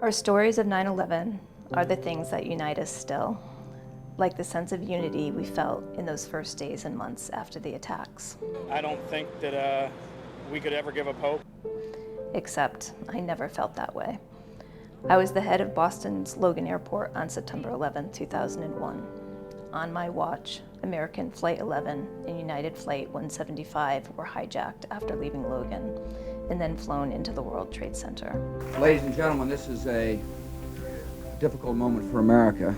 Our stories of 9/11 are the things that unite us still, like the sense of unity we felt in those first days and months after the attacks. I don't think that we could ever give up hope. Except I never felt that way. I was the head of Boston's Logan Airport on September 11, 2001. On my watch, American Flight 11 and United Flight 175 were hijacked after leaving Logan and then flown into the World Trade Center. Ladies and gentlemen, this is a difficult moment for America.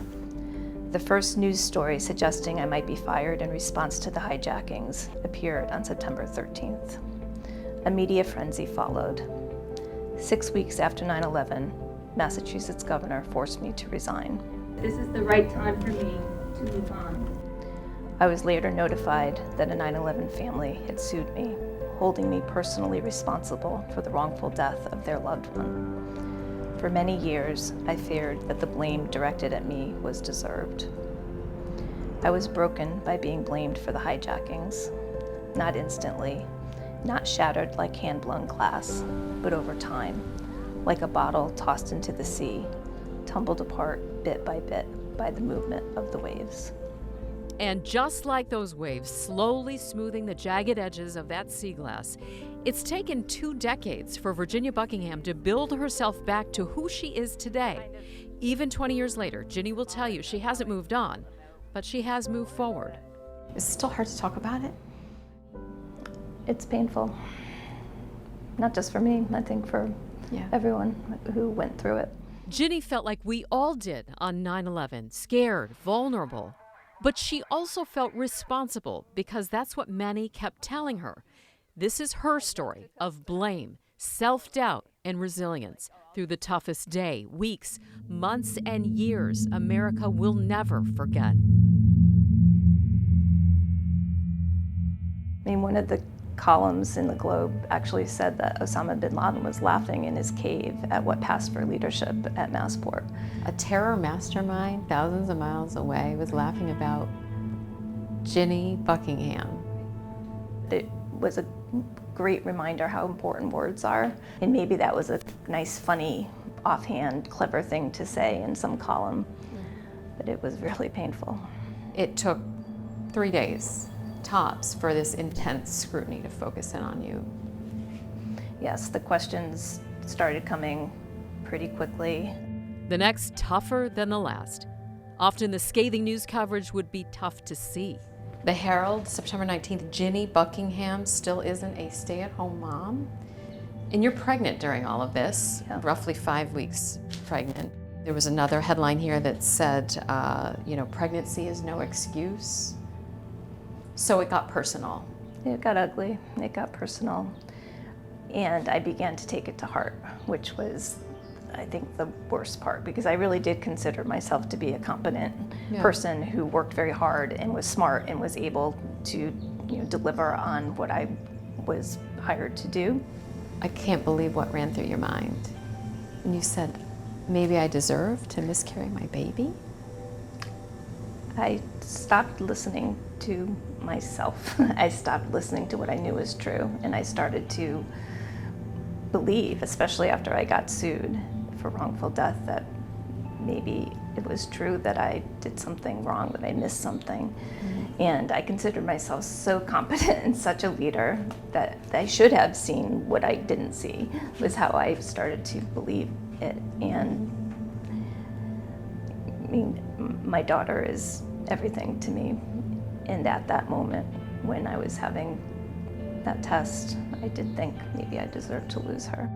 The first news story suggesting I might be fired in response to the hijackings appeared on September 13th. A media frenzy followed. 6 weeks after 9/11, Massachusetts governor forced me to resign. This is the right time for me to move on. I was later notified that a 9/11 family had sued me, holding me personally responsible for the wrongful death of their loved one. For many years, I feared that the blame directed at me was deserved. I was broken by being blamed for the hijackings, not instantly, not shattered like hand-blown glass, but over time, like a bottle tossed into the sea, tumbled apart bit by the movement of the waves. And just like those waves slowly smoothing the jagged edges of that sea glass, it's taken 2 decades for Virginia Buckingham to build herself back to who she is today. Even 20 years later, Ginny will tell you she hasn't moved on, but she has moved forward. Is it still hard to talk about it? It's painful. Not just for me, I think for everyone who went through it. Ginny felt like we all did on 9/11, scared, vulnerable. But she also felt responsible because that's what many kept telling her. This is her story of blame, self-doubt, and resilience through the toughest day, weeks, months, and years America will never forget. I mean, one of the columns in the Globe actually said that Osama bin Laden was laughing in his cave at what passed for leadership at Massport. A terror mastermind thousands of miles away was laughing about Ginny Buckingham. It was a great reminder how important words are, and maybe that was a nice, funny, offhand, clever thing to say in some column, but it was really painful. It took 3 days, tops, for this intense scrutiny to focus in on you. Yes, the questions started coming pretty quickly. The next tougher than the last. Often the scathing news coverage would be tough to see. The Herald, September 19th, Ginny Buckingham still isn't a stay-at-home mom. And you're pregnant during all of this, roughly 5 weeks pregnant. There was another headline here that said, pregnancy is no excuse. So it got personal. It got ugly, it got personal, and I began to take it to heart, which was, I think, the worst part, because I really did consider myself to be a competent person who worked very hard and was smart and was able to deliver on what I was hired to do. I can't believe what ran through your mind. And you said, maybe I deserve to miscarry my baby? I stopped listening to myself. I stopped listening to what I knew was true, and I started to believe, especially after I got sued for wrongful death, that maybe it was true that I did something wrong, that I missed something. Mm-hmm. And I considered myself so competent and such a leader that I should have seen what I didn't see, was how I started to believe it. And I mean, my daughter is everything to me. And at that moment, when I was having that test, I did think maybe I deserved to lose her.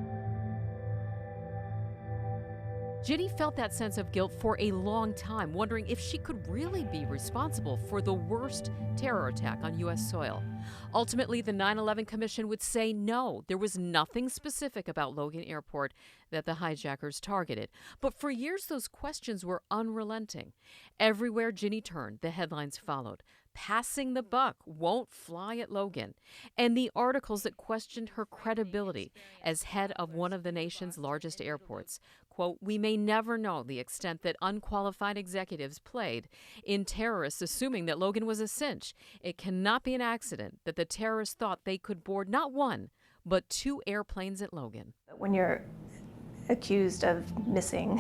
Ginny felt that sense of guilt for a long time, wondering if she could really be responsible for the worst terror attack on U.S. soil. Ultimately, the 9/11 Commission would say no, there was nothing specific about Logan Airport that the hijackers targeted. But for years, those questions were unrelenting. Everywhere Ginny turned, the headlines followed. Passing the buck, won't fly at Logan. And the articles that questioned her credibility as head of one of the nation's largest airports. Quote, we may never know the extent that unqualified executives played in terrorists assuming that Logan was a cinch. It cannot be an accident that the terrorists thought they could board not one, but 2 airplanes at Logan. When you're accused of missing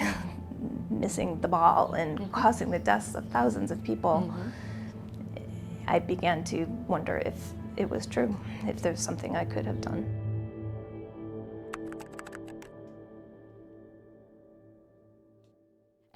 the ball and causing the deaths of thousands of people, I began to wonder if it was true, if there's something I could have done.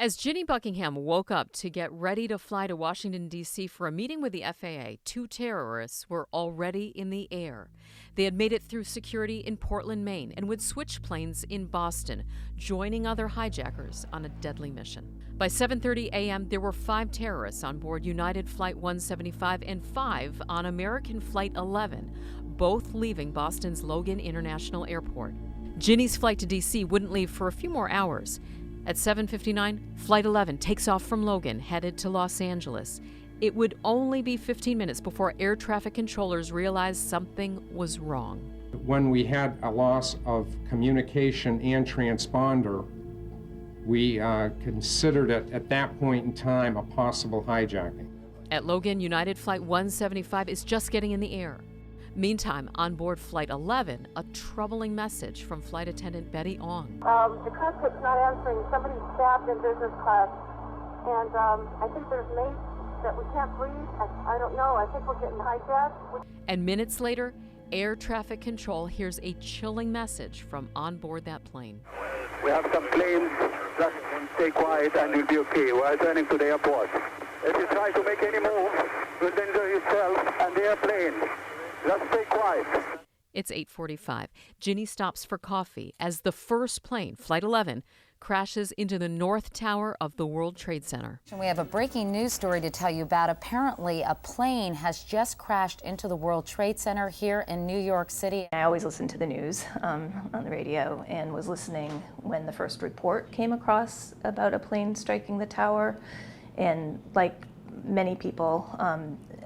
As Ginny Buckingham woke up to get ready to fly to Washington, D.C. for a meeting with the FAA, two terrorists were already in the air. They had made it through security in Portland, Maine, and would switch planes in Boston, joining other hijackers on a deadly mission. By 7:30 a.m., there were 5 terrorists on board United Flight 175 and 5 on American Flight 11, both leaving Boston's Logan International Airport. Ginnys flight to D.C. wouldn't leave for a few more hours. At 7:59, Flight 11 takes off from Logan, headed to Los Angeles. It would only be 15 minutes before air traffic controllers realized something was wrong. When we had a loss of communication and transponder, we considered it at that point in time a possible hijacking. At Logan, United Flight 175 is just getting in the air. Meantime, on board Flight 11, a troubling message from flight attendant Betty Ong. The cockpit's not answering. Somebody's stabbed in business class. And I think there's mates that we can't breathe. I don't know. I think we're getting hijacked. And minutes later, air traffic control hears a chilling message from on board that plane. We have some planes. Just stay quiet and you'll be okay. We're returning to the airport. If you try to make any move, you'll injure yourself and the airplane. Just stay quiet. It's 8:45. Ginny stops for coffee as the first plane, Flight 11, crashes into the North Tower of the World Trade Center. We have a breaking news story to tell you about. Apparently, a plane has just crashed into the World Trade Center here in New York City. I always listen to the news on the radio and was listening when the first report came across about a plane striking the tower. And like many people,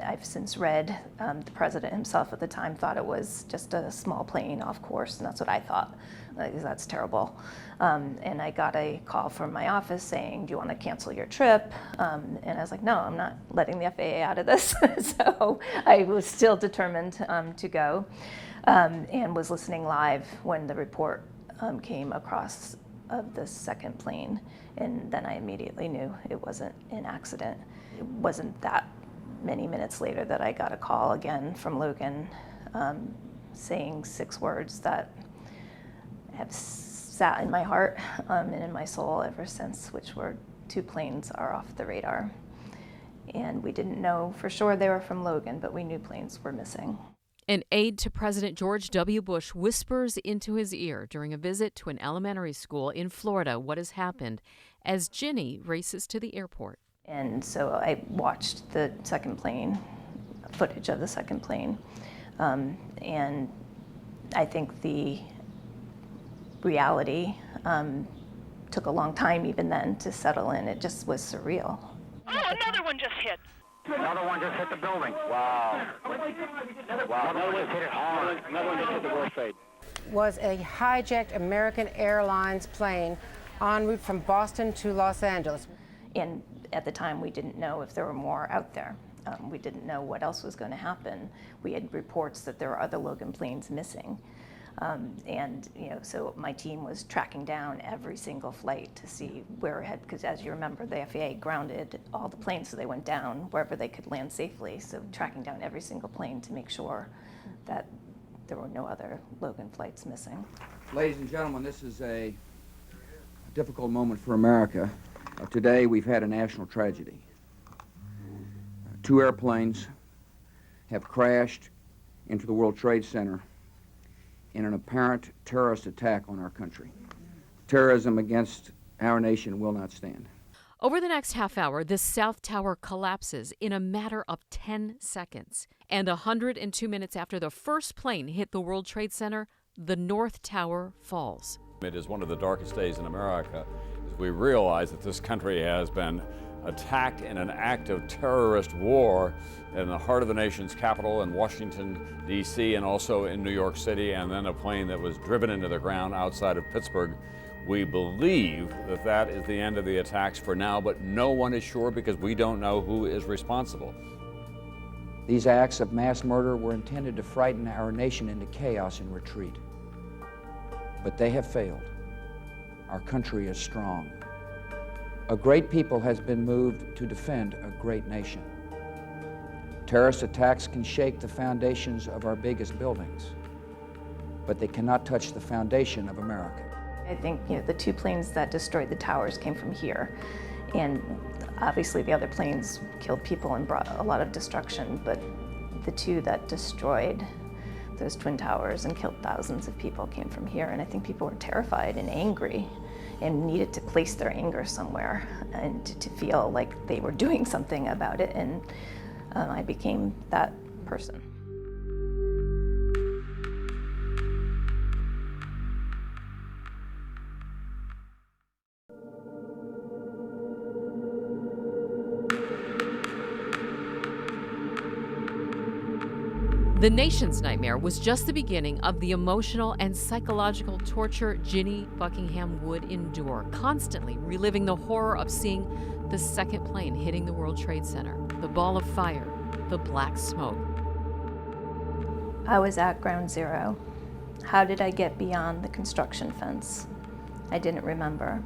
I've since read, the president himself at the time thought it was just a small plane off course, and that's what I thought. That's terrible. And I got a call from my office saying, do you want to cancel your trip? And I was like, no, I'm not letting the FAA out of this. So I was still determined to go, and was listening live when the report came across of the second plane. And then I immediately knew it wasn't an accident. It wasn't that many minutes later that I got a call again from Logan saying 6 words that have sat in my heart and in my soul ever since, which were 2 planes are off the radar. And we didn't know for sure they were from Logan, but we knew planes were missing. An aide to President George W. Bush whispers into his ear during a visit to an elementary school in Florida what has happened as Ginny races to the airport. And so I watched the second plane, footage of the second plane, and I think the reality took a long time even then to settle in. It just was surreal. Oh, another one just hit. Another one just hit the building. Wow. Wow. Another one hit it hard. Another one just hit the World Trade. Was a hijacked American Airlines plane en route from Boston to Los Angeles. And at the time, we didn't know if there were more out there. We didn't know what else was going to happen. We had reports that there were other Logan planes missing. And so my team was tracking down every single flight to see where it had, because as you remember, the FAA grounded all the planes so they went down wherever they could land safely. So tracking down every single plane to make sure that there were no other Logan flights missing. Ladies and gentlemen, this is a difficult moment for America. Today we've had a national tragedy. 2 airplanes have crashed into the World Trade Center in an apparent terrorist attack on our country. Terrorism against our nation will not stand. Over the next half hour, the South Tower collapses in a matter of 10 seconds. And 102 minutes after the first plane hit the World Trade Center, the North Tower falls. It is one of the darkest days in America as we realize that this country has been attacked in an act of terrorist war in the heart of the nation's capital in Washington, D.C., and also in New York City, and then a plane that was driven into the ground outside of Pittsburgh. We believe that that is the end of the attacks for now, but no one is sure because we don't know who is responsible. These acts of mass murder were intended to frighten our nation into chaos and retreat. But they have failed. our country is strong. A great people has been moved to defend a great nation. Terrorist attacks can shake the foundations of our biggest buildings, but they cannot touch the foundation of America. I think the two planes that destroyed the towers came from here, and obviously the other planes killed people and brought a lot of destruction, but the two that destroyed those twin towers and killed thousands of people came from here, and I think people were terrified and angry and needed to place their anger somewhere and to feel like they were doing something about it, and I became that person. The nation's nightmare was just the beginning of the emotional and psychological torture Ginny Buckingham would endure, constantly reliving the horror of seeing the second plane hitting the World Trade Center, the ball of fire, the black smoke. I was at ground zero. How did I get beyond the construction fence? I didn't remember.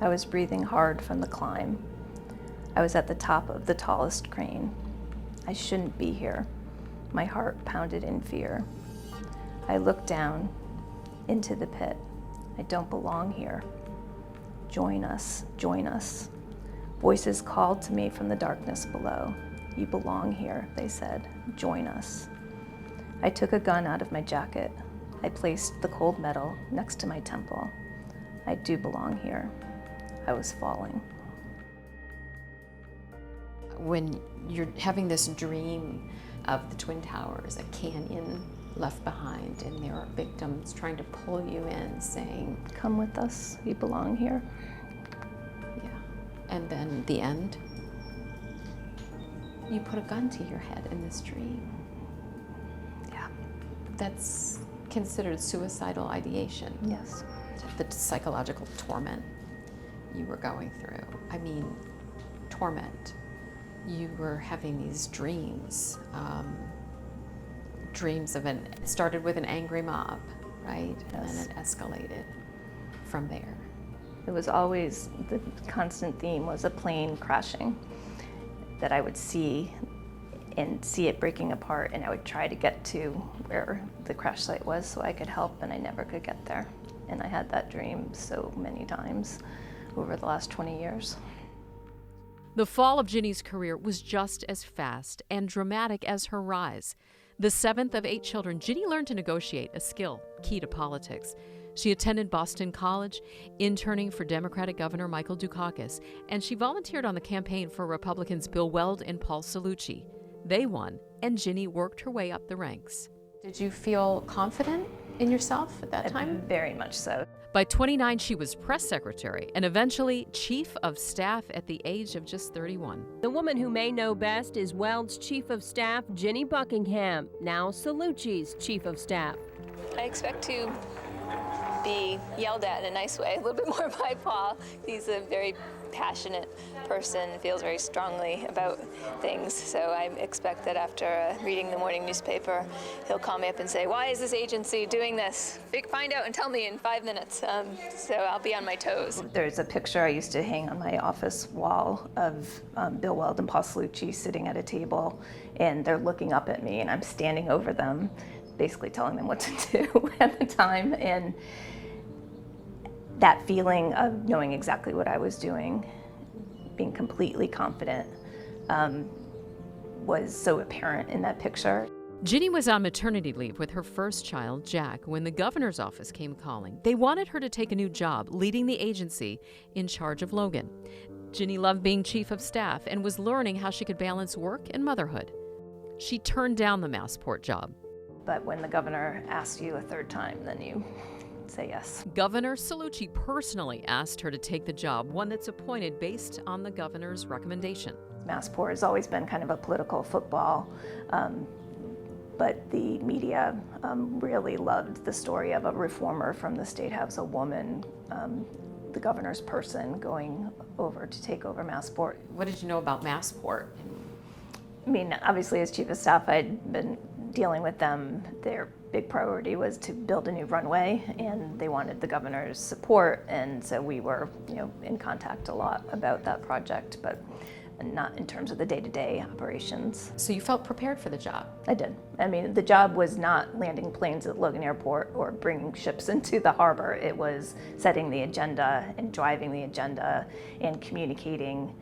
I was breathing hard from the climb. I was at the top of the tallest crane. I shouldn't be here. My heart pounded in fear. I looked down into the pit. I don't belong here. Join us, join us. Voices called to me from the darkness below. You belong here, they said. Join us. I took a gun out of my jacket. I placed the cold metal next to my temple. I do belong here. I was falling. When you're having this dream of the Twin Towers, a canyon left behind, and there are victims trying to pull you in, saying, come with us, you belong here. Yeah. And then the end, you put a gun to your head in this dream. Yeah. That's considered suicidal ideation. Yes. The psychological torment you were going through. I mean, torment. You were having these dreams, dreams of it started with an angry mob, right? Yes. And then it escalated from there. It was always, the constant theme was a plane crashing that I would see and see it breaking apart, and I would try to get to where the crash site was so I could help, and I never could get there. And I had that dream so many times over the last 20 years. The fall of Ginny's career was just as fast and dramatic as her rise. The seventh of 8 children, Ginny learned to negotiate, a skill key to politics. She attended Boston College, interning for Democratic Governor Michael Dukakis, and she volunteered on the campaign for Republicans Bill Weld and Paul Cellucci. They won, and Ginny worked her way up the ranks. Did you feel confident in yourself at that time? Very much so. By 29, she was press secretary and eventually chief of staff at the age of just 31. The woman who may know best is Weld's chief of staff, Ginny Buckingham, now Cellucci's chief of staff. I expect to be yelled at in a nice way, a little bit more by Paul. He's a very passionate person, feels very strongly about things, so I expect that after reading the morning newspaper, he'll call me up and say, why is this agency doing this? Find out and tell me in 5 minutes, so I'll be on my toes. There's a picture I used to hang on my office wall of Bill Weld and Paul Cellucci sitting at a table, and they're looking up at me, and I'm standing over them, basically telling them what to do at the time, and that feeling of knowing exactly what I was doing, being completely confident, was so apparent in that picture. Ginny was on maternity leave with her first child, Jack, when the governor's office came calling. They wanted her to take a new job, leading the agency in charge of Logan. Ginny loved being chief of staff and was learning how she could balance work and motherhood. She turned down the Massport job. But when the governor asks you a third time, then you say yes. Governor Cellucci personally asked her to take the job, one that's appointed based on the governor's recommendation. Massport has always been kind of a political football, but the media really loved the story of a reformer from the State House, a woman, the governor's person, going over to take over Massport. What did you know about Massport? I mean, obviously as chief of staff, I'd been dealing with them. They're big priority was to build a new runway, and they wanted the governor's support, and so we were, in contact a lot about that project, but not in terms of the day-to-day operations. So you felt prepared for the job? I did. I mean, the job was not landing planes at Logan Airport or bringing ships into the harbor. It was setting the agenda and driving the agenda and communicating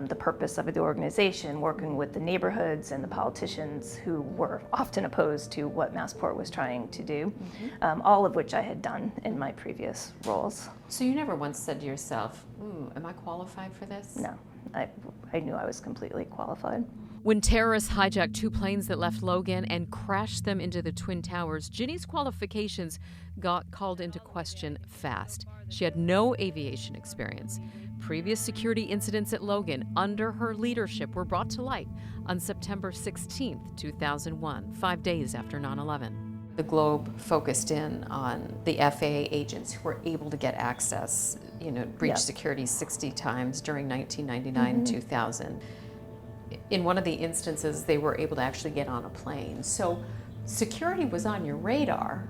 the purpose of the organization, working with the neighborhoods and the politicians who were often opposed to what Massport was trying to do, all of which I had done in my previous roles. So you never once said to yourself, ooh, am I qualified for this? No. I knew I was completely qualified. When terrorists hijacked 2 planes that left Logan and crashed them into the Twin Towers, Ginny's qualifications got called into question fast. She had no aviation experience. Previous security incidents at Logan under her leadership were brought to light on September 16, 2001, 5 days after 9/11. The Globe focused in on the FAA agents who were able to get access, breach security 60 times during 1999 and 2000. In one of the instances, they were able to actually get on a plane. So security was on your radar.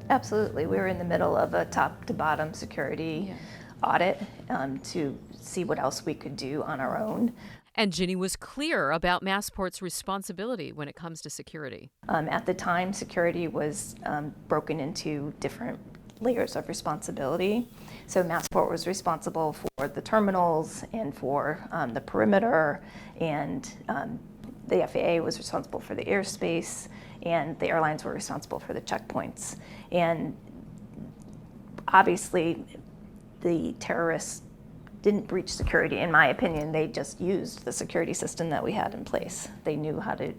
Absolutely. We were in the middle of a top-to-bottom security audit to see what else we could do on our own. And Ginny was clear about Massport's responsibility when it comes to security. At the time, security was broken into different layers of responsibility. So Massport was responsible for the terminals and for the perimeter, and the FAA was responsible for the airspace, and the airlines were responsible for the checkpoints. And obviously, the terrorists didn't breach security, in my opinion. They just used the security system that we had in place. They knew how to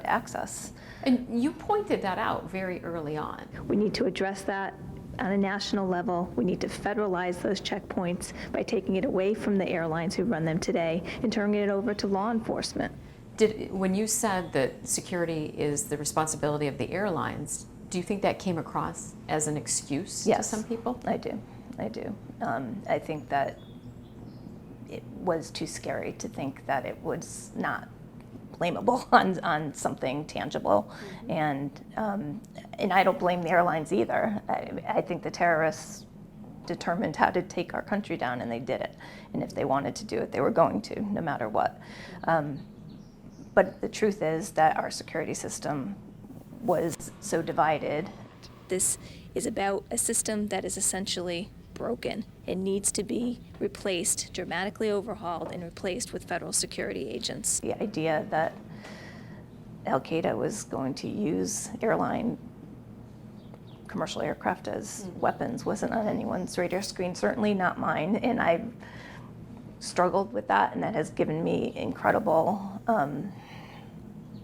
access. And you pointed that out very early on. We need to address that on a national level. We need to federalize those checkpoints by taking it away from the airlines who run them today and turning it over to law enforcement. When you said that security is the responsibility of the airlines, do you think that came across as an excuse to some people? I do. I think that it was too scary to think that it was not blamable on something tangible, and I don't blame the airlines either. I think the terrorists determined how to take our country down, and they did it. And if they wanted to do it, they were going to, no matter what. But the truth is that our security system was so divided. This is about a system that is essentially broken. It needs to be replaced, dramatically overhauled, and replaced with federal security agents. The idea that Al-Qaeda was going to use commercial aircraft as weapons wasn't on anyone's radar screen, certainly not mine, and I've struggled with that, and that has given me incredible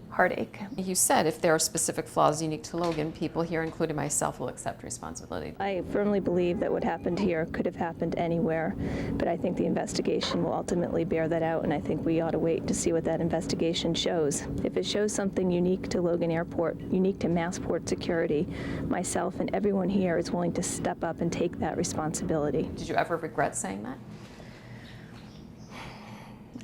heartache. You said if there are specific flaws unique to Logan, people here, including myself, will accept responsibility. I firmly believe that what happened here could have happened anywhere, but I think the investigation will ultimately bear that out, and I think we ought to wait to see what that investigation shows. If it shows something unique to Logan Airport, unique to Massport security, myself and everyone here is willing to step up and take that responsibility. Did you ever regret saying that?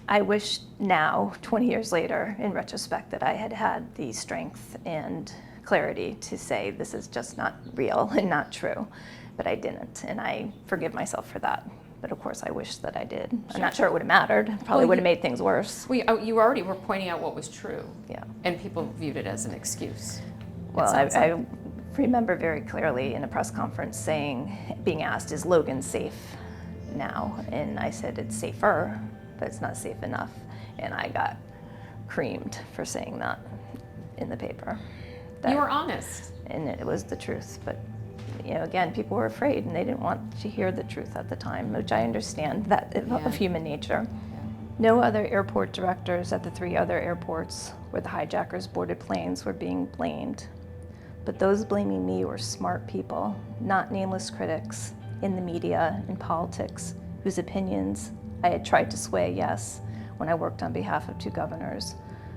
I wish now, 20 years later, in retrospect, that I had had the strength and clarity to say this is just not real and not true, but I didn't, and I forgive myself for that. But of course, I wish that I did. Sure. I'm not sure it would have mattered. Probably would have made things worse. You already were pointing out what was true. Yeah. And people viewed it as an excuse. Well, I remember very clearly in a press conference being asked, is Logan safe now? And I said, it's safer, but it's not safe enough. And I got creamed for saying that in the paper. You were honest. And it was the truth. But, again, people were afraid and they didn't want to hear the truth at the time, which I understand that of human nature. Yeah. No other airport directors at the 3 other airports where the hijackers boarded planes were being blamed. But those blaming me were smart people, not nameless critics in the media and politics whose opinions I had tried to sway, yes, when I worked on behalf of 2 governors,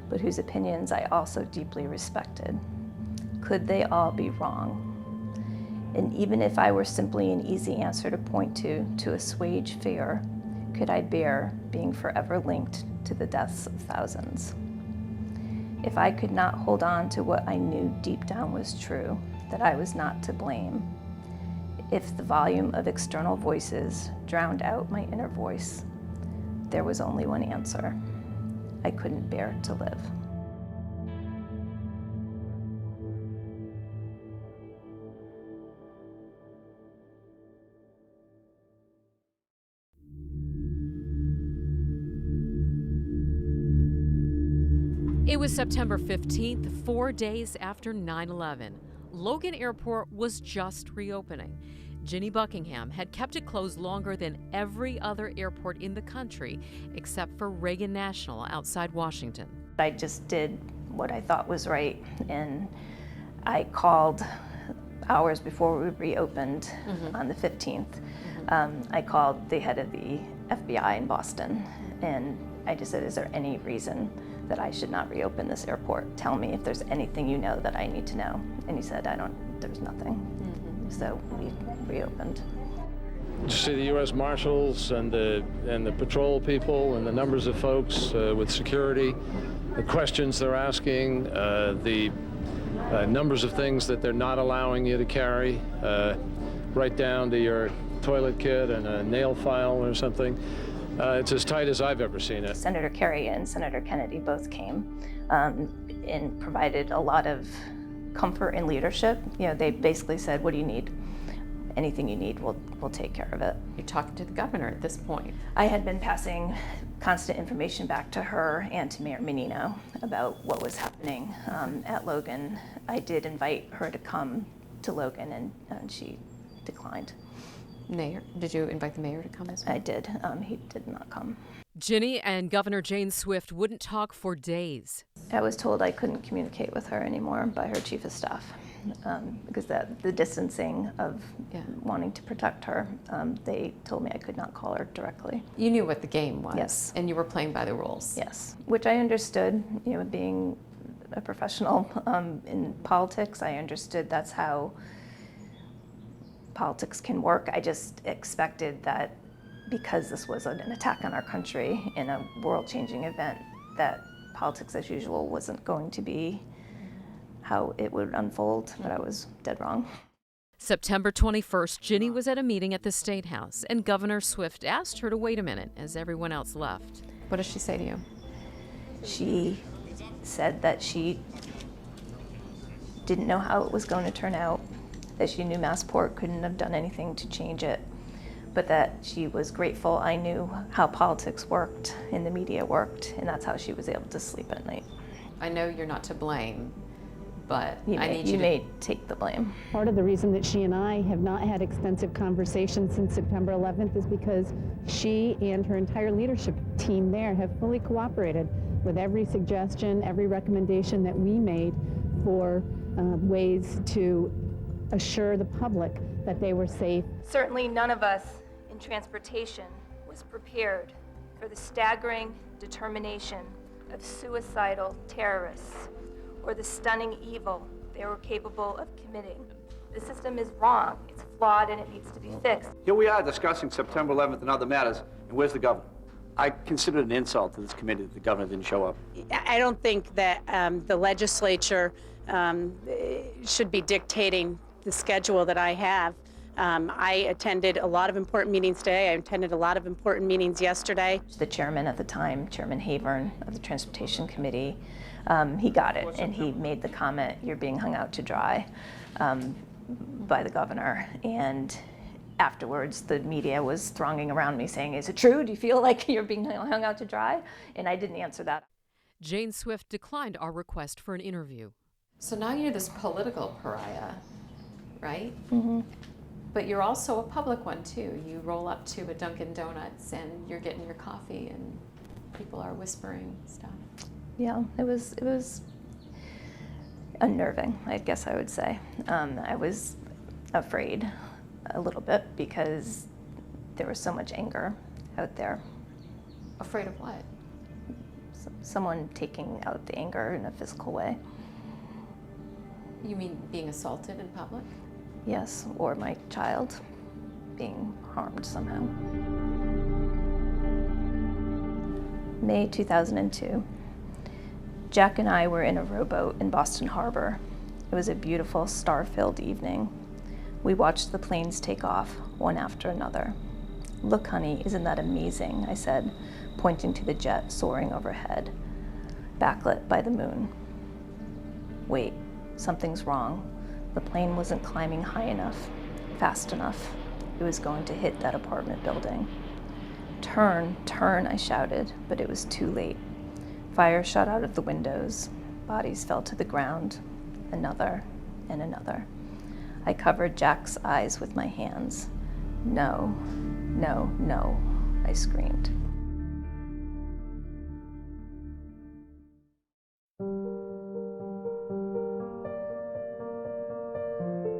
but whose opinions I also deeply respected. Could they all be wrong? And even if I were simply an easy answer to point to assuage fear, could I bear being forever linked to the deaths of thousands? If I could not hold on to what I knew deep down was true, that I was not to blame, if the volume of external voices drowned out my inner voice, there was only one answer. I couldn't bear to live. It was September 15th, 4 days after 9/11. Logan Airport was just reopening. Ginny Buckingham had kept it closed longer than every other airport in the country, except for Reagan National outside Washington. I just did what I thought was right, and I called hours before we reopened on the 15th. I called the head of the FBI in Boston, and I just said, is there any reason that I should not reopen this airport? Tell me if there's anything you know that I need to know. And he said, there's nothing. So we reopened. To see the U.S. Marshals and the patrol people and the numbers of folks with security, the questions they're asking, the numbers of things that they're not allowing you to carry, right down to your toilet kit and a nail file or something. It's as tight as I've ever seen it. Senator Kerry and Senator Kennedy both came and provided a lot of comfort and leadership. You know, they basically said, what do you need? Anything you need, we'll take care of it. You're talking to the governor at this point. I had been passing constant information back to her and to Mayor Menino about what was happening at Logan. I did invite her to come to Logan, and she declined. Mayor? Did you invite the mayor to come as well? I did. He did not come. Ginny and Governor Jane Swift wouldn't talk for days. I was told I couldn't communicate with her anymore by her chief of staff because the distancing of wanting to protect her, they told me I could not call her directly. You knew what the game was. Yes. And you were playing by the rules. Yes, which I understood, you know, being a professional in politics, I understood that's how politics can work. I just expected that because this was an attack on our country in a world-changing event, that politics as usual wasn't going to be how it would unfold, but I was dead wrong. September 21st, Ginny was at a meeting at the State House, and Governor Swift asked her to wait a minute as everyone else left. What does she say to you? She said that she didn't know how it was going to turn out, that she knew Massport couldn't have done anything to change it, but that she was grateful I knew how politics worked and the media worked, and that's how she was able to sleep at night. I know you're not to blame, but You may take the blame. Part of the reason that she and I have not had extensive conversations since September 11th is because she and her entire leadership team there have fully cooperated with every suggestion, every recommendation that we made for ways to assure the public that they were safe. Certainly none of us in transportation was prepared for the staggering determination of suicidal terrorists or the stunning evil they were capable of committing. The system is wrong, it's flawed, and it needs to be fixed. Here we are discussing September 11th and other matters, and where's the governor? I consider it an insult to this committee that the governor didn't show up. I don't think that the legislature should be dictating the schedule that I have. I attended a lot of important meetings today. I attended a lot of important meetings yesterday. The chairman at the time, Chairman Havern of the Transportation Committee, he got it, and he made the comment, "You're being hung out to dry," by the governor. And afterwards, the media was thronging around me saying, "Is it true? Do you feel like you're being hung out to dry?" And I didn't answer that. Jane Swift declined our request for an interview. So now you're this political pariah, right? Mm-hmm. But you're also a public one too. You roll up to a Dunkin' Donuts and you're getting your coffee and people are whispering stuff. Yeah, it was unnerving, I guess I would say. I was afraid a little bit because there was so much anger out there. Afraid of what? Someone taking out the anger in a physical way. You mean being assaulted in public? Yes, or my child being harmed somehow. May 2002. Jack and I were in a rowboat in Boston Harbor. It was a beautiful, star-filled evening. We watched the planes take off, one after another. "Look, honey, isn't that amazing?" I said, pointing to the jet soaring overhead, backlit by the moon. Wait, something's wrong. The plane wasn't climbing high enough, fast enough. It was going to hit that apartment building. "Turn, turn," I shouted, but it was too late. Fire shot out of the windows. Bodies fell to the ground. Another and another. I covered Jack's eyes with my hands. "No, no, no," I screamed.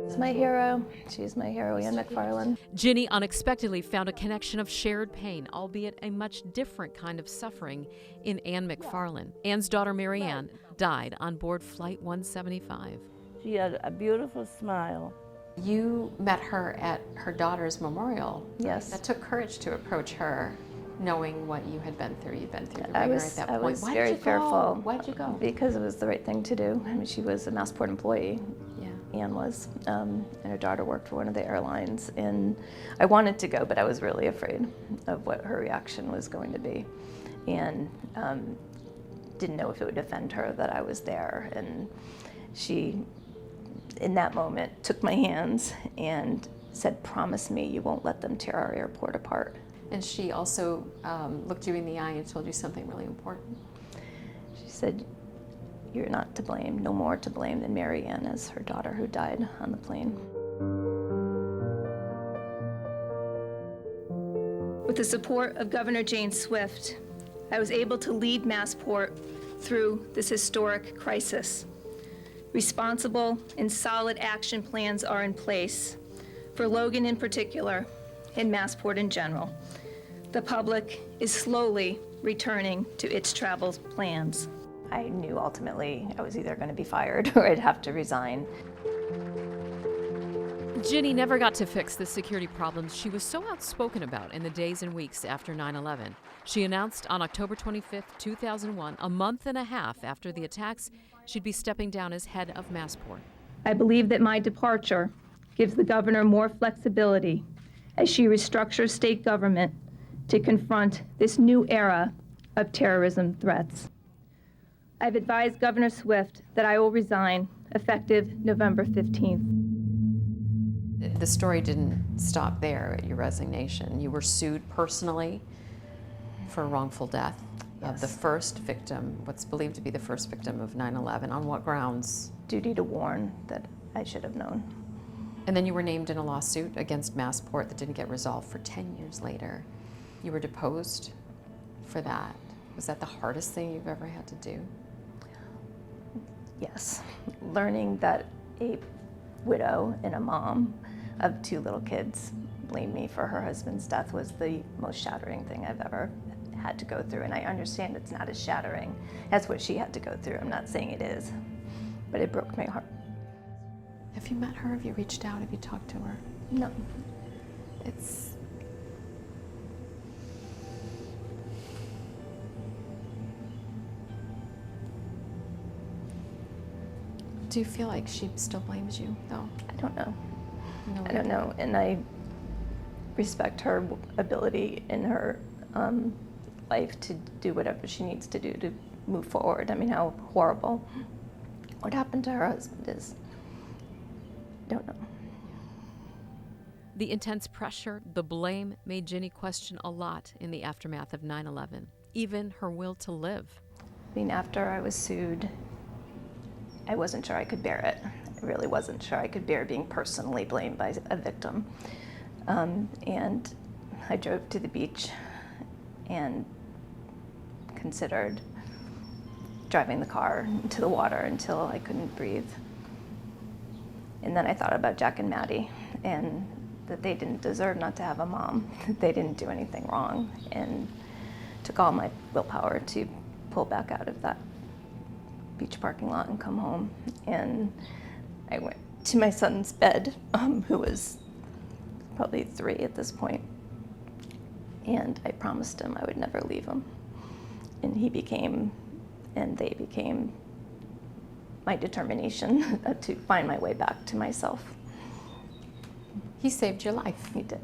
She's my hero. She's my hero, Ann McFarland. Ginny unexpectedly found a connection of shared pain, albeit a much different kind of suffering, in Ann McFarland. Ann's daughter, Mary Ann, died on board Flight 175. She had a beautiful smile. You met her at her daughter's memorial. Yes. That took courage to approach her, knowing what you had been through. You'd been through the I ringer was, at that I point. was Why very did you fearful. go? Why'd you go? Because it was the right thing to do. I mean, she was a Massport employee. Yeah. Ann was, and her daughter worked for one of the airlines. And I wanted to go, but I was really afraid of what her reaction was going to be. And didn't know if it would offend her that I was there. And she, in that moment, took my hands and said, "Promise me you won't let them tear our airport apart." And she also looked you in the eye and told you something really important. She said, "You're not to blame, no more to blame than Mary Ann as her daughter who died on the plane." With the support of Governor Jane Swift, I was able to lead Massport through this historic crisis. Responsible and solid action plans are in place for Logan in particular and Massport in general. The public is slowly returning to its travel plans. I knew ultimately I was either going to be fired or I'd have to resign. Ginny never got to fix the security problems she was so outspoken about in the days and weeks after 9/11. She announced on October 25, 2001, a month and a half after the attacks, she'd be stepping down as head of Massport. I believe that my departure gives the governor more flexibility as she restructures state government to confront this new era of terrorism threats. I've advised Governor Swift that I will resign effective November 15th. The story didn't stop there at your resignation. You were sued personally for wrongful death of the first victim, what's believed to be the first victim of 9/11. On what grounds? Duty to warn that I should have known. And then you were named in a lawsuit against Massport that didn't get resolved for 10 years later. You were deposed for that. Was that the hardest thing you've ever had to do? Yes. Learning that a widow and a mom of 2 little kids blamed me for her husband's death was the most shattering thing I've ever had to go through. And I understand it's not as shattering as what she had to go through. I'm not saying it is, but it broke my heart. Have you met her? Have you reached out? Have you talked to her? No. It's... Do you feel like she still blames you, though? I don't know. No, I don't know. And I respect her ability in her life to do whatever she needs to do to move forward. I mean, how horrible what happened to her husband is. I don't know. The intense pressure, the blame, made Ginny question a lot in the aftermath of 9/11, even her will to live. I mean, after I was sued, I wasn't sure I could bear it. I really wasn't sure I could bear being personally blamed by a victim. And I drove to the beach and considered driving the car into the water until I couldn't breathe. And then I thought about Jack and Maddie and that they didn't deserve not to have a mom, that they didn't do anything wrong, and took all my willpower to pull back out of that beach parking lot and come home. And I went to my son's bed, who was probably 3 at this point, and I promised him I would never leave him. And he became and they became my determination to find my way back to myself. He saved your life. He did.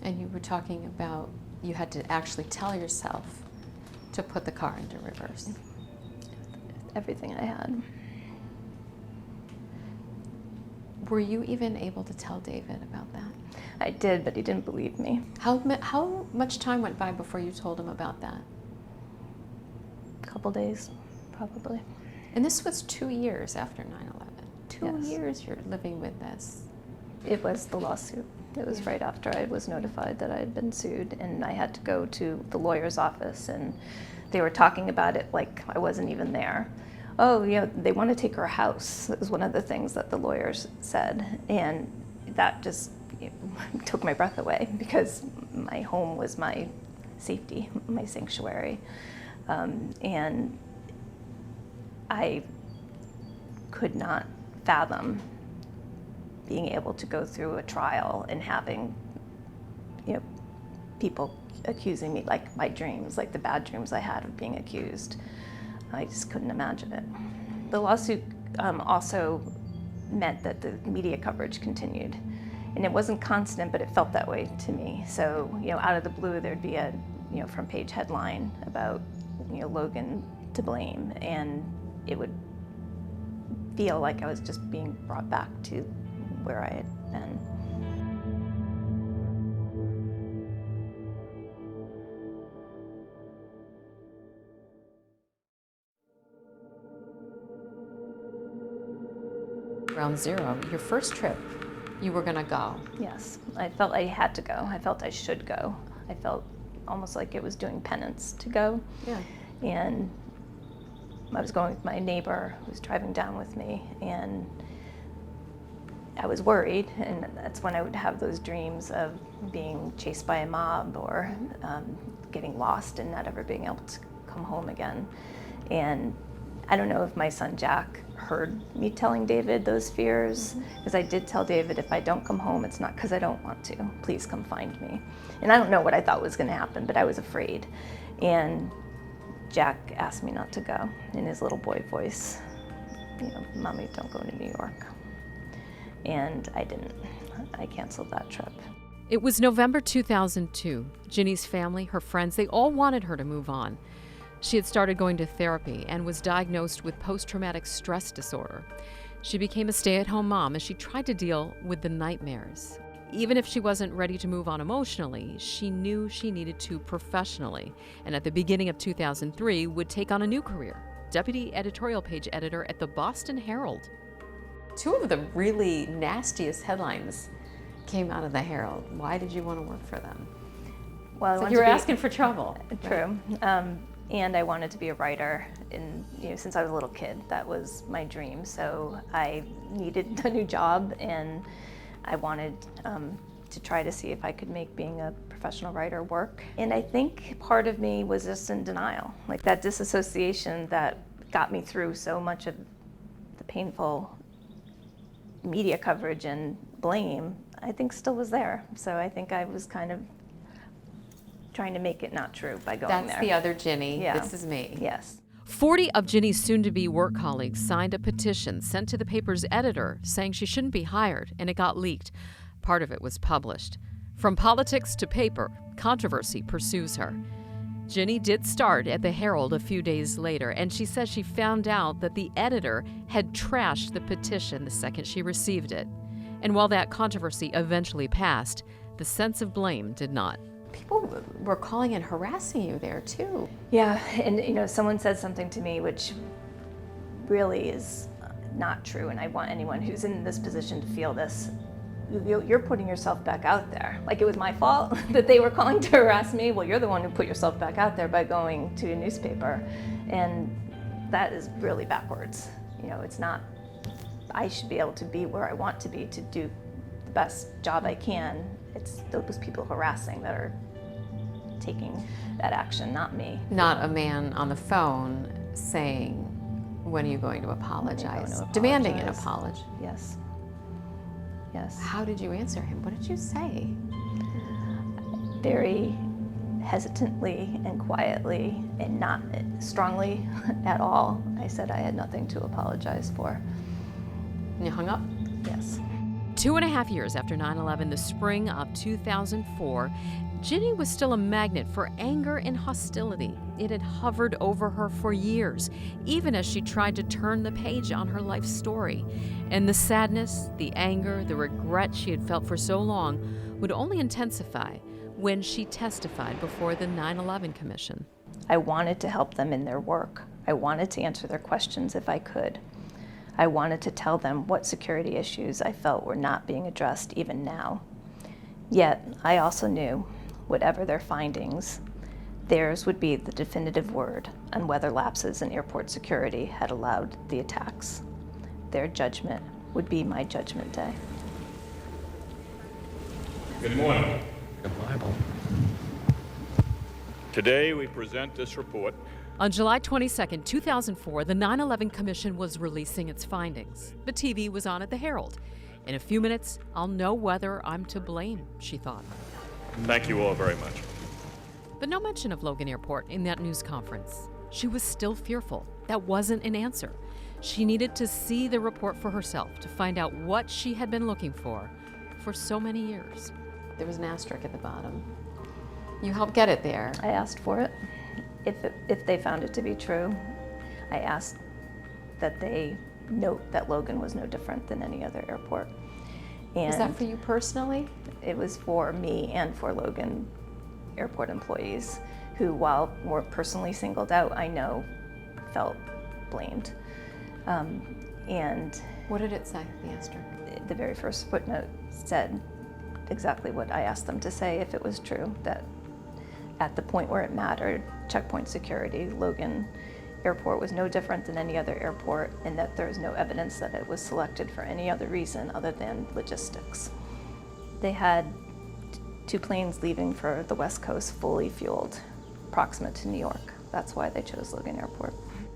And you were talking about you had to actually tell yourself to put the car into reverse. Everything I had. Were you even able to tell David about that? I did, but he didn't believe me. How much time went by before you told him about that? A couple days, probably. And this was 2 years after 9/11. 2 Yes. years you're living with this. It was the lawsuit. It was right after I was notified that I had been sued, and I had to go to the lawyer's office, and they were talking about it like I wasn't even there. Oh, you know, they want to take her house. That was one of the things that the lawyers said, and that just took my breath away because my home was my safety, my sanctuary, and I could not fathom being able to go through a trial and having, you know, people accusing me, like my dreams, like the bad dreams I had of being accused. I just couldn't imagine it. The lawsuit also meant that the media coverage continued. And it wasn't constant, but it felt that way to me. So, you know, out of the blue, there'd be a, you know, front page headline about, you know, Logan to blame. And it would feel like I was just being brought back to where I had been. Ground zero, your first trip, you were gonna go. Yes, I felt I had to go. I felt I should go. I felt almost like it was doing penance to go. Yeah. And I was going with my neighbor who was driving down with me, and I was worried, and that's when I would have those dreams of being chased by a mob or getting lost and not ever being able to come home again. And I don't know if my son Jack heard me telling David those fears, because I did tell David, if I don't come home, it's not because I don't want to. Please come find me. And I don't know what I thought was going to happen, but I was afraid. And Jack asked me not to go in his little boy voice. You know, Mommy, don't go to New York. And I didn't. I canceled that trip. It was November 2002. Ginny's family, her friends, they all wanted her to move on. She had started going to therapy and was diagnosed with post-traumatic stress disorder. She became a stay-at-home mom as she tried to deal with the nightmares. Even if she wasn't ready to move on emotionally, she knew she needed to professionally, and at the beginning of 2003 would take on a new career, deputy editorial page editor at the Boston Herald. Two of the really nastiest headlines came out of the Herald. Why did you want to work for them? Well, So you were asking for trouble. True. And I wanted to be a writer, and you know, since I was a little kid, that was my dream. So I needed a new job, and I wanted to try to see if I could make being a professional writer work. And I think part of me was just in denial, like that disassociation that got me through so much of the painful media coverage and blame, I think still was there. So I think I was kind of trying to make it not true by going there. That's the other Ginny. Yeah. This is me. Yes. 40 of Ginny's soon-to-be work colleagues signed a petition sent to the paper's editor saying she shouldn't be hired, and it got leaked. Part of it was published. From politics to paper, controversy pursues her. Ginny did start at the Herald a few days later, and she says she found out that the editor had trashed the petition the second she received it. And while that controversy eventually passed, the sense of blame did not. People were calling and harassing you there too. Yeah, and you know, someone said something to me which really is not true, and I want anyone who's in this position to feel this. You're putting yourself back out there. Like it was my fault that they were calling to harass me. Well, you're the one who put yourself back out there by going to a newspaper. And that is really backwards. You know, it's not, I should be able to be where I want to be to do the best job I can. It's those people harassing that are taking that action, not me. Not a man on the phone saying, when are you going to apologize? Going to Demanding an apologize. apology. Yes. Yes. How did you answer him? What did you say? Very hesitantly and quietly and not strongly at all, I said I had nothing to apologize for. And you hung up? Yes. 2.5 years after 9/11, the spring of 2004, Ginny was still a magnet for anger and hostility. It had hovered over her for years, even as she tried to turn the page on her life story. And the sadness, the anger, the regret she had felt for so long would only intensify when she testified before the 9/11 Commission. I wanted to help them in their work. I wanted to answer their questions if I could. I wanted to tell them what security issues I felt were not being addressed even now. Yet, I also knew, whatever their findings, theirs would be the definitive word on whether lapses in airport security had allowed the attacks. Their judgment would be my judgment day. Good morning. A Bible. Today we present this report. On July 22, 2004, the 9/11 Commission was releasing its findings. The TV was on at the Herald. In a few minutes, I'll know whether I'm to blame, she thought. Thank you all very much. But no mention of Logan Airport in that news conference. She was still fearful. That wasn't an answer. She needed to see the report for herself to find out what she had been looking for so many years. There was an asterisk at the bottom. You helped get it there. I asked for it. If they found it to be true, I asked that they note that Logan was no different than any other airport. And was that for you personally? It was for me and for Logan Airport employees who, while were personally singled out, I know felt blamed. And what did it say, the asterisk? The very first footnote said exactly what I asked them to say if it was true, that at the point where it mattered, checkpoint security, Logan Airport was no different than any other airport, and that there is no evidence that it was selected for any other reason other than logistics. They had 2 planes leaving for the West Coast fully fueled, proximate to New York. That's why they chose Logan Airport.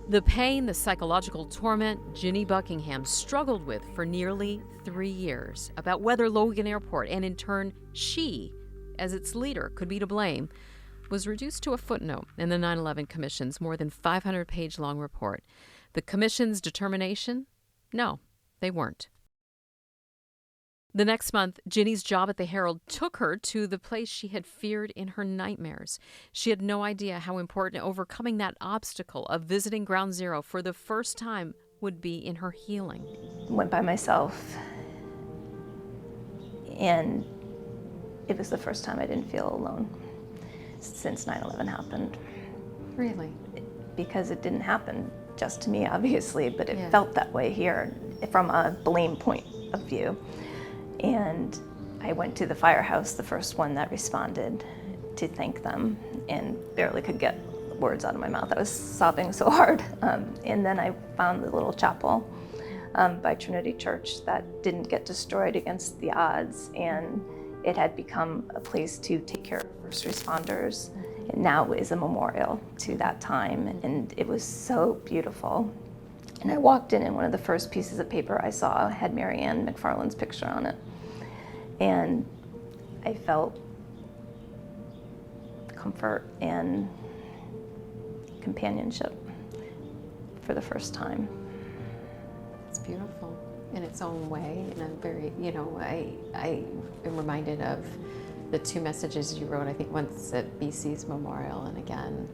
The pain, the psychological torment Ginny Buckingham struggled with for nearly 3 years about whether Logan Airport, and in turn she, as its leader, could be to blame, was reduced to a footnote in the 9/11 Commission's more than 500-page long report. The Commission's determination? No, they weren't. The next month, Ginny's job at the Herald took her to the place she had feared in her nightmares. She had no idea how important overcoming that obstacle of visiting Ground Zero for the first time would be in her healing. Went by myself, and it was the first time I didn't feel alone since 9/11 happened. Really? Because it didn't happen just to me, obviously, but it felt that way here from a blame point of view. And I went to the firehouse, the first one that responded, to thank them, and barely could get words out of my mouth. I was sobbing so hard. And then I found the little chapel by Trinity Church that didn't get destroyed against the odds, and it had become a place to take care of first responders. It now is a memorial to that time, and it was so beautiful. And I walked in, and one of the first pieces of paper I saw had Mary Ann McFarland's picture on it. And I felt comfort and companionship for the first time. It's beautiful in its own way, and I'm very, I am reminded of the 2 messages you wrote, I think once at BC's memorial, and again,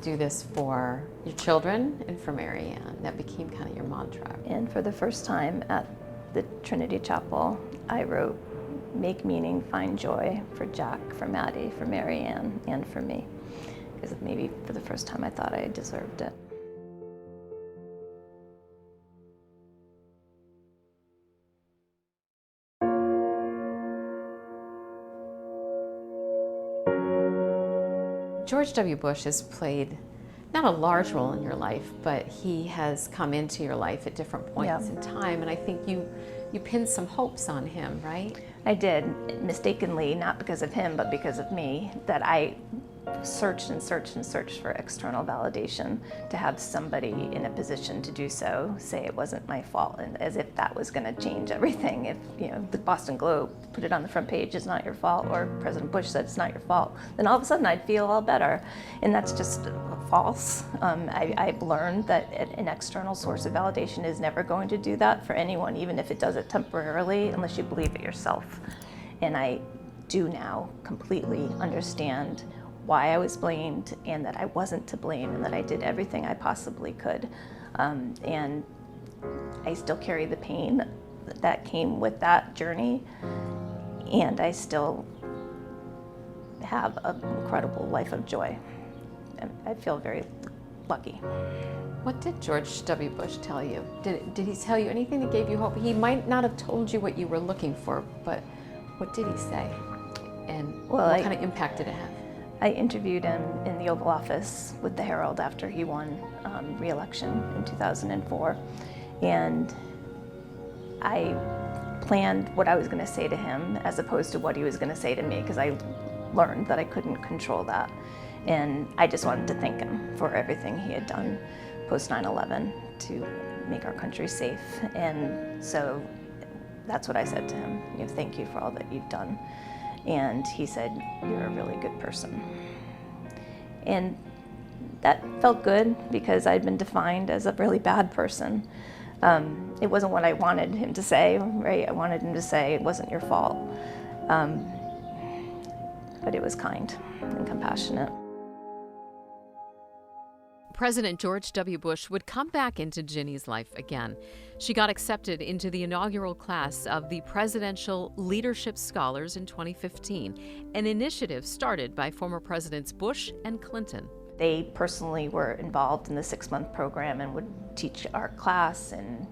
do this for your children and for Mary Ann. That became kind of your mantra. And for the first time at the Trinity Chapel, I wrote, "Make meaning, find joy," for Jack, for Maddie, for Mary Ann, and for me. Because maybe for the first time I thought I deserved it. George W. Bush has played not a large role in your life, but he has come into your life at different points in time, and I think you pinned some hopes on him, right? I did, mistakenly, not because of him, but because of me, that I searched and searched and searched for external validation to have somebody in a position to do so say it wasn't my fault, and as if that was going to change everything. If the Boston Globe put it on the front page, it's not your fault, or President Bush said it's not your fault, then all of a sudden I'd feel all better, and that's just false. I've learned that an external source of validation is never going to do that for anyone, even if it does it temporarily, unless you believe it yourself. And I do now completely understand why I was blamed, and that I wasn't to blame, and that I did everything I possibly could. And I still carry the pain that came with that journey, and I still have an incredible life of joy. I feel very lucky. What did George W. Bush tell you? Did he tell you anything that gave you hope? He might not have told you what you were looking for, but what did he say? And what kind of impact did it have? I interviewed him in the Oval Office with the Herald after he won re-election in 2004. And I planned what I was going to say to him as opposed to what he was going to say to me, because I learned that I couldn't control that. And I just wanted to thank him for everything he had done post 9/11 to make our country safe. And so that's what I said to him. Thank you for all that you've done. And he said, you're a really good person. And that felt good, because I'd been defined as a really bad person. It wasn't what I wanted him to say, right? I wanted him to say, it wasn't your fault. But it was kind and compassionate. President George W. Bush would come back into Ginny's life again. She got accepted into the inaugural class of the Presidential Leadership Scholars in 2015, an initiative started by former Presidents Bush and Clinton. They personally were involved in the 6-month program and would teach our class and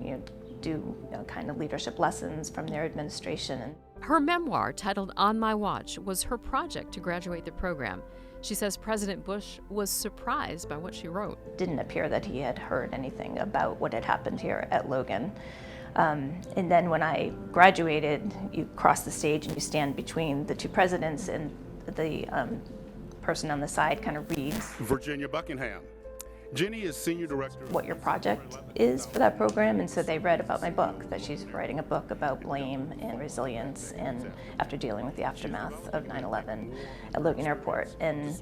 do kind of leadership lessons from their administration. Her memoir, titled On My Watch, was her project to graduate the program. She says President Bush was surprised by what she wrote. It didn't appear that he had heard anything about what had happened here at Logan. And then when I graduated, you cross the stage and you stand between the two presidents, and the person on the side kind of reads Virginia Buckingham. Ginny is Senior Director. What your project is for that program, and so they read about my book, that she's writing a book about blame and resilience, and after dealing with the aftermath of 9/11 at Logan Airport. And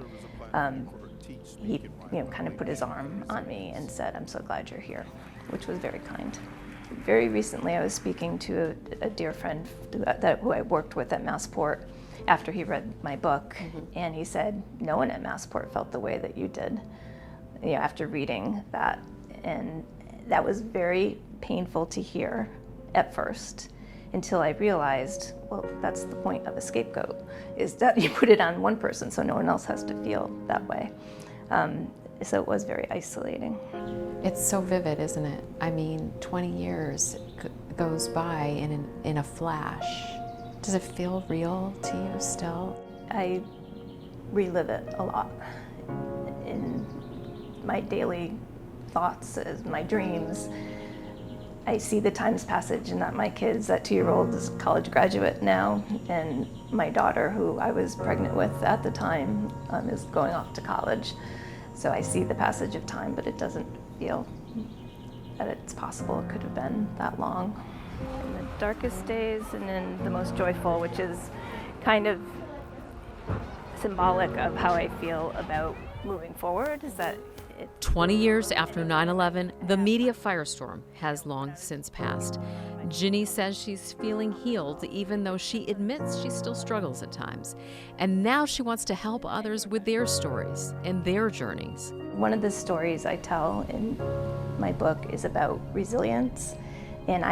he kind of put his arm on me and said, I'm so glad you're here, which was very kind. Very recently, I was speaking to a dear friend who I worked with at Massport after he read my book, and he said, no one at Massport felt the way that you did. After reading that. And that was very painful to hear at first, until I realized, well, that's the point of a scapegoat, is that you put it on one person so no one else has to feel that way. So it was very isolating. It's so vivid, isn't it? I mean, 20 years goes by in a flash. Does it feel real to you still? I relive it a lot in my daily thoughts, as my dreams. I see the times passage, and that my kids, that 2-year-old is a college graduate now, and my daughter, who I was pregnant with at the time, is going off to college. So I see the passage of time, but it doesn't feel that it's possible it could have been that long. In the darkest days and in the most joyful, which is kind of symbolic of how I feel about moving forward, is that 20 years after 9/11, the media firestorm has long since passed. Ginny says she's feeling healed, even though she admits she still struggles at times. And now she wants to help others with their stories and their journeys. One of the stories I tell in my book is about resilience. And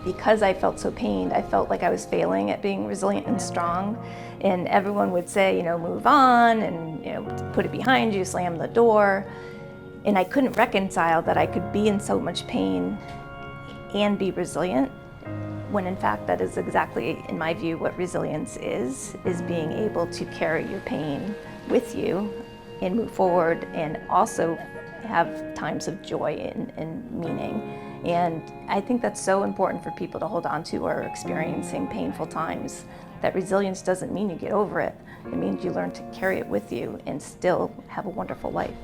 because I felt so pained, I felt like I was failing at being resilient and strong. And everyone would say, move on and, put it behind you, slam the door. And I couldn't reconcile that I could be in so much pain and be resilient, when in fact that is exactly, in my view, what resilience is being able to carry your pain with you and move forward, and also have times of joy and meaning. And I think that's so important for people to hold on to who are experiencing painful times, that resilience doesn't mean you get over it. It means you learn to carry it with you and still have a wonderful life.